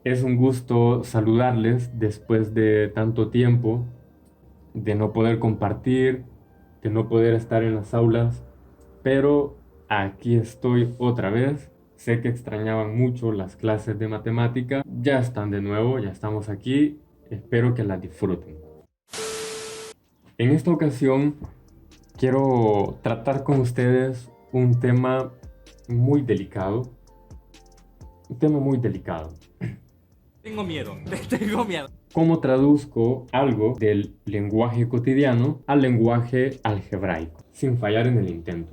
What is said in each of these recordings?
Es un gusto saludarles después de tanto tiempo, de no poder compartir, de no poder estar en las aulas, pero aquí estoy otra vez. Sé que extrañaban mucho las clases de matemática. Ya están de nuevo, ya estamos aquí. Espero que las disfruten. En esta ocasión quiero tratar con ustedes un tema muy delicado. Un tema muy delicado. Tengo miedo, tengo miedo. ¿Cómo traduzco algo del lenguaje cotidiano al lenguaje algebraico sin fallar en el intento?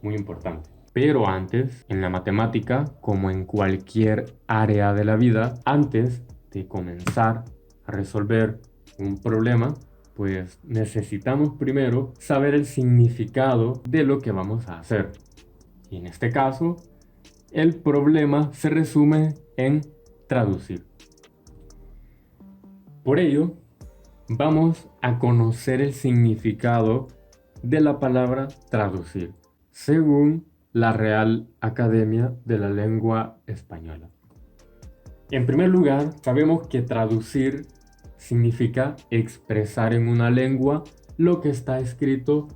Muy importante. Pero antes, en la matemática, como en cualquier área de la vida, antes de comenzar a resolver un problema, pues necesitamos primero saber el significado de lo que vamos a hacer. Y en este caso, el problema se resume en traducir. Por ello, vamos a conocer el significado de la palabra traducir, según la Real Academia de la Lengua Española. En primer lugar, sabemos que traducir significa expresar en una lengua lo que está escrito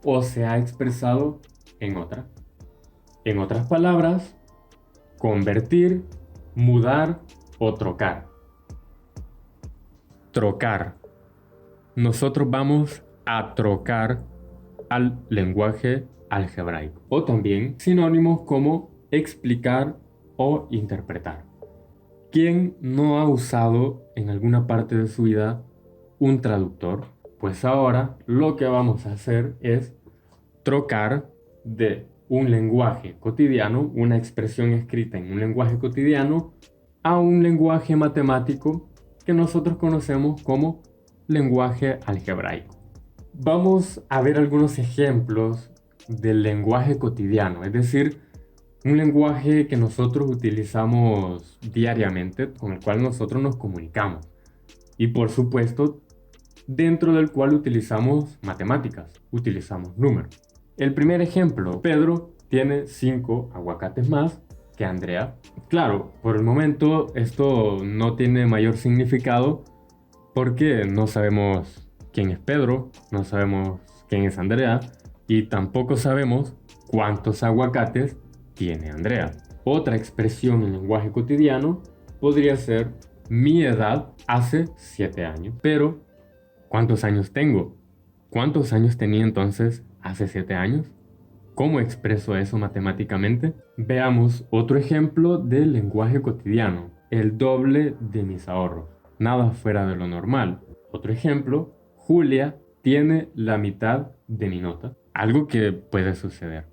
o se ha expresado en otra. En otras palabras, convertir, mudar o trocar. Trocar. Nosotros vamos a trocar al lenguaje algebraico. O también sinónimos como explicar o interpretar. ¿Quién no ha usado en alguna parte de su vida un traductor? Pues ahora lo que vamos a hacer es trocar de un lenguaje cotidiano, una expresión escrita en un lenguaje cotidiano, a un lenguaje matemático que nosotros conocemos como lenguaje algebraico. Vamos a ver algunos ejemplos del lenguaje cotidiano, es decir, un lenguaje que nosotros utilizamos diariamente, con el cual nosotros nos comunicamos. Y por supuesto, dentro del cual utilizamos matemáticas, utilizamos números. El primer ejemplo, Pedro tiene 5 aguacates más que Andrea. Claro, por el momento esto no tiene mayor significado porque no sabemos quién es Pedro, no sabemos quién es Andrea y tampoco sabemos cuántos aguacates tiene Andrea. Otra expresión en lenguaje cotidiano podría ser mi edad hace 7 años, pero ¿cuántos años tengo? ¿Cuántos años tenía entonces hace 7 años? ¿Cómo expreso eso matemáticamente? Veamos otro ejemplo del lenguaje cotidiano, el doble de mis ahorros. Nada fuera de lo normal. Otro ejemplo, Julia tiene la mitad de mi nota. Algo que puede suceder.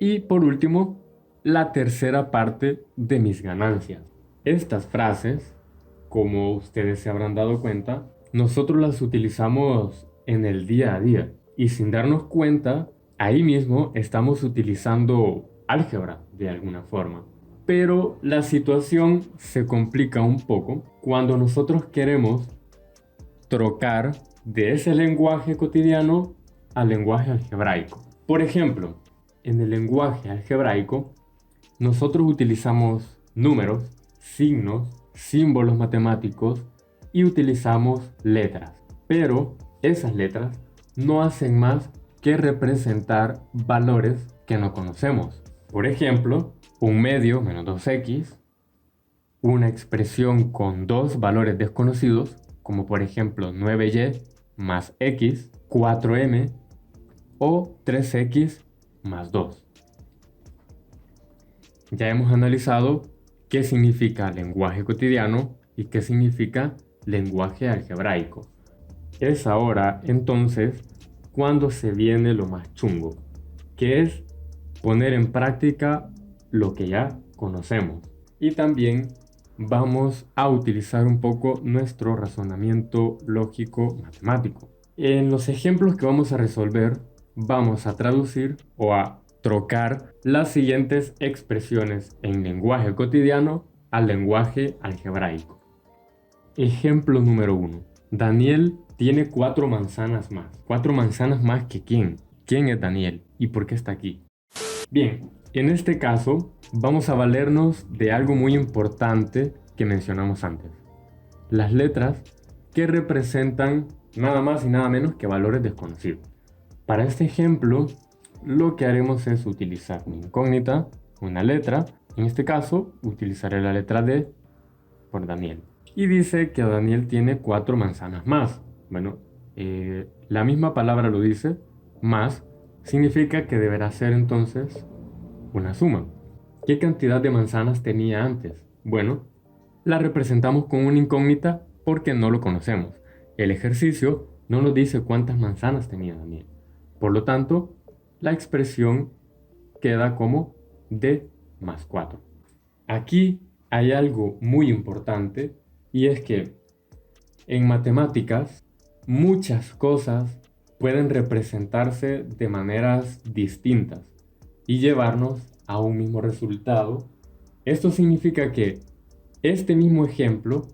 Y por último, la tercera parte de mis ganancias. Estas frases, como ustedes se habrán dado cuenta, nosotros las utilizamos en el día a día. Y sin darnos cuenta, ahí mismo estamos utilizando álgebra de alguna forma. Pero la situación se complica un poco cuando nosotros queremos trocar de ese lenguaje cotidiano al lenguaje algebraico. Por ejemplo, en el lenguaje algebraico, nosotros utilizamos números, signos, símbolos matemáticos y utilizamos letras. Pero esas letras no hacen más que representar valores que no conocemos. Por ejemplo, un medio menos 2x, una expresión con dos valores desconocidos, como por ejemplo 9y más x, 4m o 3x más 2. Ya hemos analizado qué significa lenguaje cotidiano y qué significa lenguaje algebraico. Es ahora entonces cuando se viene lo más chungo, que es poner en práctica lo que ya conocemos. Y también vamos a utilizar un poco nuestro razonamiento lógico matemático. En los ejemplos que vamos a resolver, vamos a traducir o a trocar las siguientes expresiones en lenguaje cotidiano al lenguaje algebraico. Ejemplo número 1. Daniel tiene 4 manzanas más. ¿4 manzanas más que quién? quién es Daniel y por qué está aquí. Bien, en este caso vamos a valernos de algo muy importante que mencionamos antes. Las letras que representan nada más y nada menos que valores desconocidos. Para este ejemplo, lo que haremos es utilizar una incógnita, una letra. En este caso, utilizaré la letra D por Daniel. Y dice que Daniel tiene 4 manzanas más. Bueno, la misma palabra lo dice, más, significa que deberá ser entonces una suma. ¿Qué cantidad de manzanas tenía antes? Bueno, la representamos con una incógnita porque no lo conocemos. El ejercicio no nos dice cuántas manzanas tenía Daniel. Por lo tanto, la expresión queda como D más 4. Aquí hay algo muy importante y es que en matemáticas muchas cosas pueden representarse de maneras distintas y llevarnos a un mismo resultado. Esto significa que este mismo ejemplo,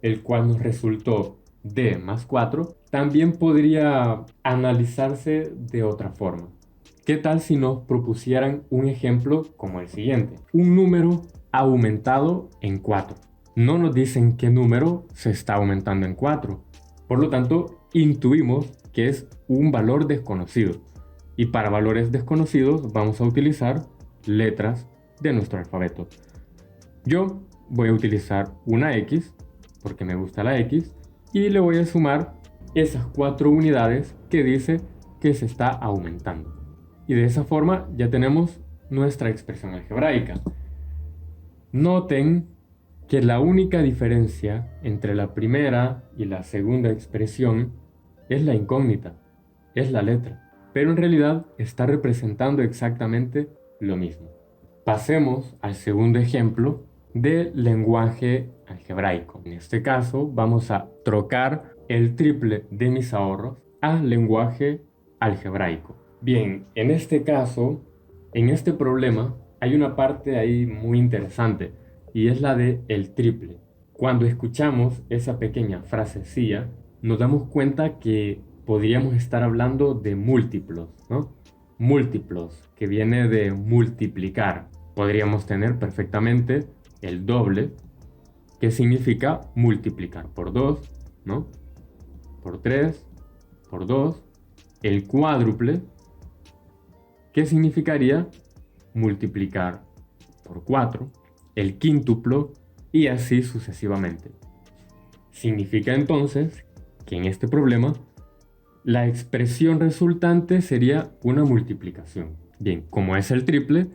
el cual nos resultó D más 4, también podría analizarse de otra forma. ¿Qué tal si nos propusieran un ejemplo como el siguiente? Un número aumentado en 4. No nos dicen qué número se está aumentando en 4. Por lo tanto, intuimos que es un valor desconocido. Y para valores desconocidos vamos a utilizar letras de nuestro alfabeto. Yo voy a utilizar una X, porque me gusta la X, y le voy a sumar esas 4 unidades que dice que se está aumentando. Y de esa forma ya tenemos nuestra expresión algebraica. Noten que la única diferencia entre la primera y la segunda expresión es la incógnita, es la letra, pero en realidad está representando exactamente lo mismo. Pasemos al segundo ejemplo de lenguaje algebraico. En este caso vamos a trocar el triple de mis ahorros a lenguaje algebraico. Bien, en este caso, en este problema, hay una parte ahí muy interesante y es la de el triple. Cuando escuchamos esa pequeña frasecilla, nos damos cuenta que podríamos estar hablando de múltiplos, ¿no? Múltiplos, que viene de multiplicar. Podríamos tener perfectamente el doble, que significa multiplicar por 2, ¿no? Por 3, por 2. El cuádruple, que significaría multiplicar por 4, el quíntuplo y así sucesivamente. Significa entonces que en este problema la expresión resultante sería una multiplicación. Bien, como es el triple,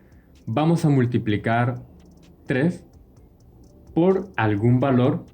vamos a multiplicar 3 por algún valor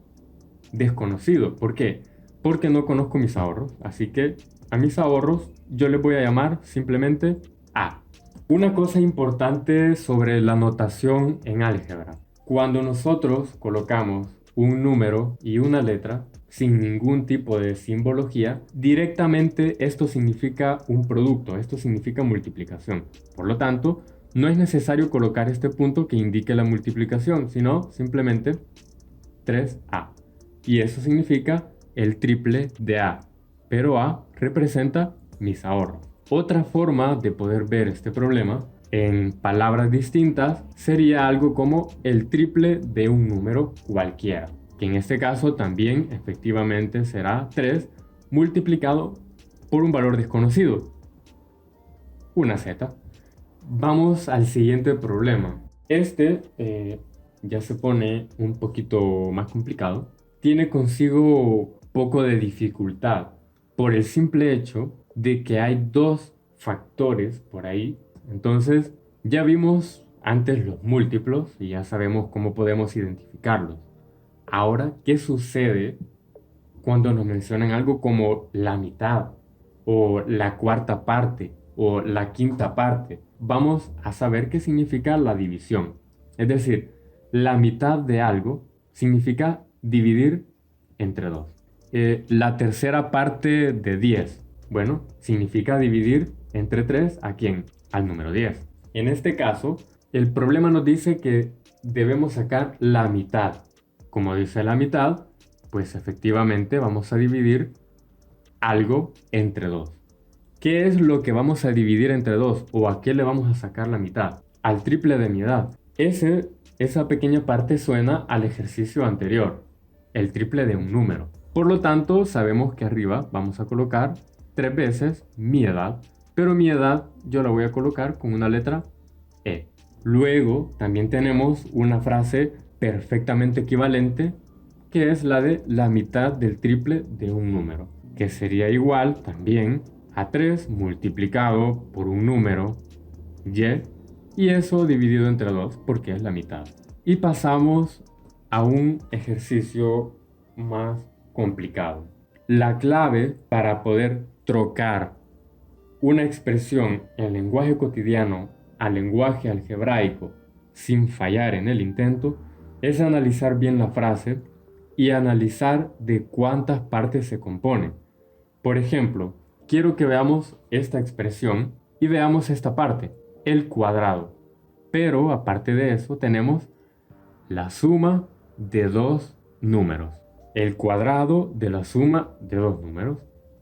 desconocido. ¿Por qué? Porque no conozco mis ahorros. Así que a mis ahorros yo les voy a llamar simplemente A. Una cosa importante sobre la notación en álgebra. Cuando nosotros colocamos un número y una letra sin ningún tipo de simbología, directamente esto significa un producto, esto significa multiplicación. Por lo tanto, no es necesario colocar este punto que indique la multiplicación, sino simplemente 3A. Y eso significa el triple de A. Pero A representa mis ahorros. Otra forma de poder ver este problema en palabras distintas sería algo como el triple de un número cualquiera, que en este caso también efectivamente será 3 multiplicado por un valor desconocido, una Z. Vamos al siguiente problema. Este ya se pone un poquito más complicado. Tiene consigo poco de dificultad por el simple hecho de que hay 2 factores por ahí. Entonces, ya vimos antes los múltiplos y ya sabemos cómo podemos identificarlos. Ahora, ¿qué sucede cuando nos mencionan algo como la mitad o la cuarta parte o la quinta parte? Vamos a saber qué significa la división. Es decir, la mitad de algo significa dividir entre 2. La tercera parte de 10, bueno, significa dividir entre 3 ¿a quién? Al número 10. En este caso, el problema nos dice que debemos sacar la mitad. Como dice la mitad, pues efectivamente vamos a dividir algo entre 2. ¿Qué es lo que vamos a dividir entre 2 o a qué le vamos a sacar la mitad? Al triple de mi edad. Esa pequeña parte suena al ejercicio anterior, el triple de un número. Por lo tanto, sabemos que arriba vamos a colocar 3 veces mi edad, pero mi edad yo la voy a colocar con una letra E. Luego también tenemos una frase perfectamente equivalente que es la de la mitad del triple de un número, que sería igual también a 3 multiplicado por un número y eso dividido entre 2 porque es la mitad. Y pasamos a un ejercicio más complicado. La clave para poder trocar una expresión en lenguaje cotidiano al lenguaje algebraico sin fallar en el intento es analizar bien la frase y analizar de cuántas partes se compone. Por ejemplo, quiero que veamos esta expresión y veamos esta parte, el cuadrado. Pero aparte de eso tenemos la suma de dos números. El cuadrado de la suma de dos números.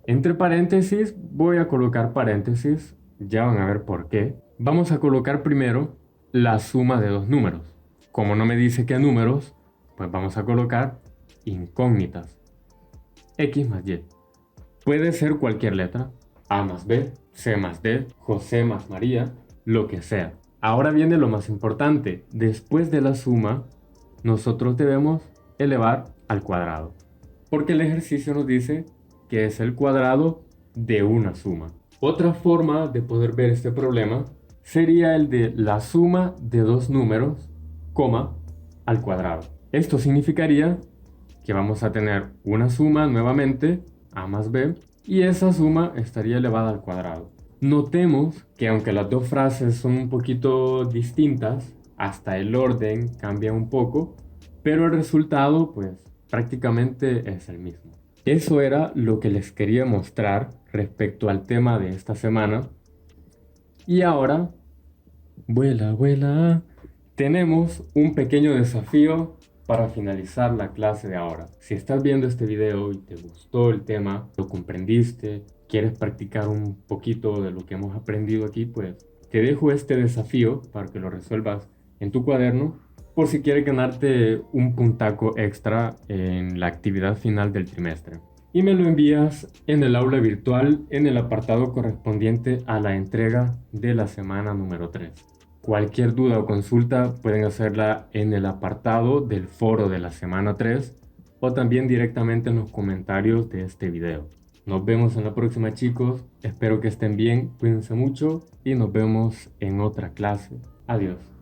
Entre paréntesis voy a colocar paréntesis, ya van a ver por qué. Vamos a colocar primero la suma de dos números. Como no me dice qué números, pues vamos a colocar incógnitas. X más Y. Puede ser cualquier letra, A más B, C más D, José más María, lo que sea. Ahora viene lo más importante. Después de la suma, nosotros debemos elevar al cuadrado. Porque el ejercicio nos dice que es el cuadrado de una suma. Otra forma de poder ver este problema sería el de la suma de dos números, coma, al cuadrado. Esto significaría que vamos a tener una suma nuevamente, A más B, y esa suma estaría elevada al cuadrado. Notemos que aunque las dos frases son un poquito distintas, hasta el orden cambia un poco, pero el resultado pues prácticamente es el mismo. Eso era lo que les quería mostrar respecto al tema de esta semana. Y ahora, vuela, vuela, tenemos un pequeño desafío para finalizar la clase de ahora. Si estás viendo este video y te gustó el tema, lo comprendiste, quieres practicar un poquito de lo que hemos aprendido aquí, pues te dejo este desafío para que lo resuelvas en tu cuaderno por si quieres ganarte un puntaco extra en la actividad final del trimestre. Y me lo envías en el aula virtual en el apartado correspondiente a la entrega de la semana número 3. Cualquier duda o consulta pueden hacerla en el apartado del foro de la semana 3 o también directamente en los comentarios de este video. Nos vemos en la próxima, chicos. Espero que estén bien, cuídense mucho y nos vemos en otra clase. Adiós.